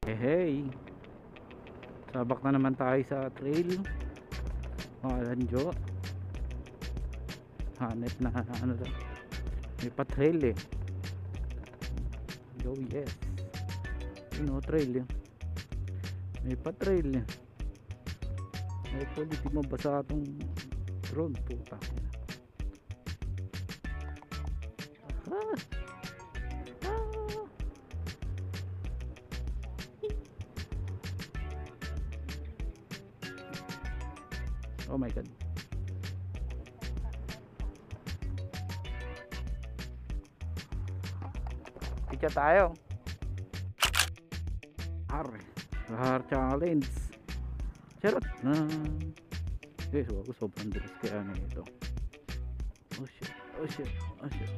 Hey, sabak na naman tayo sa trail mga lanjo. Hanep na ano daw, may pa trail eh. Go yes, trail yun, may pa trail eh. Hopefully di mabasa itong drone. Puta ah. Oh my god. Picture tayo. Har challenge. Charot na. Guys, ako sobrang bilis kaya na ito. Oh shit. Oh shit. Oh shit.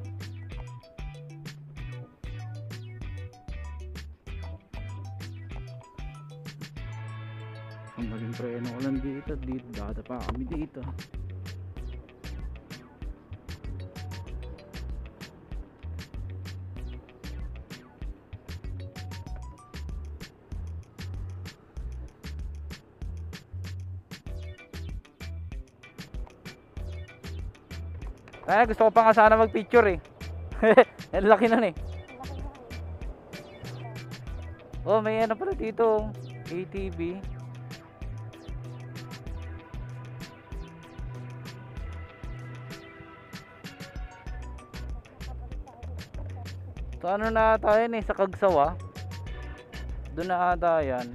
Ang maling preno ko lang dito. Data pa kami dito. Gusto ko pa nga sana mag picture eh. Ang laki nun eh. Oh, may ano pala dito, ATV. So ano na tayo eh, sa Kagsawa. Doon na ata yan.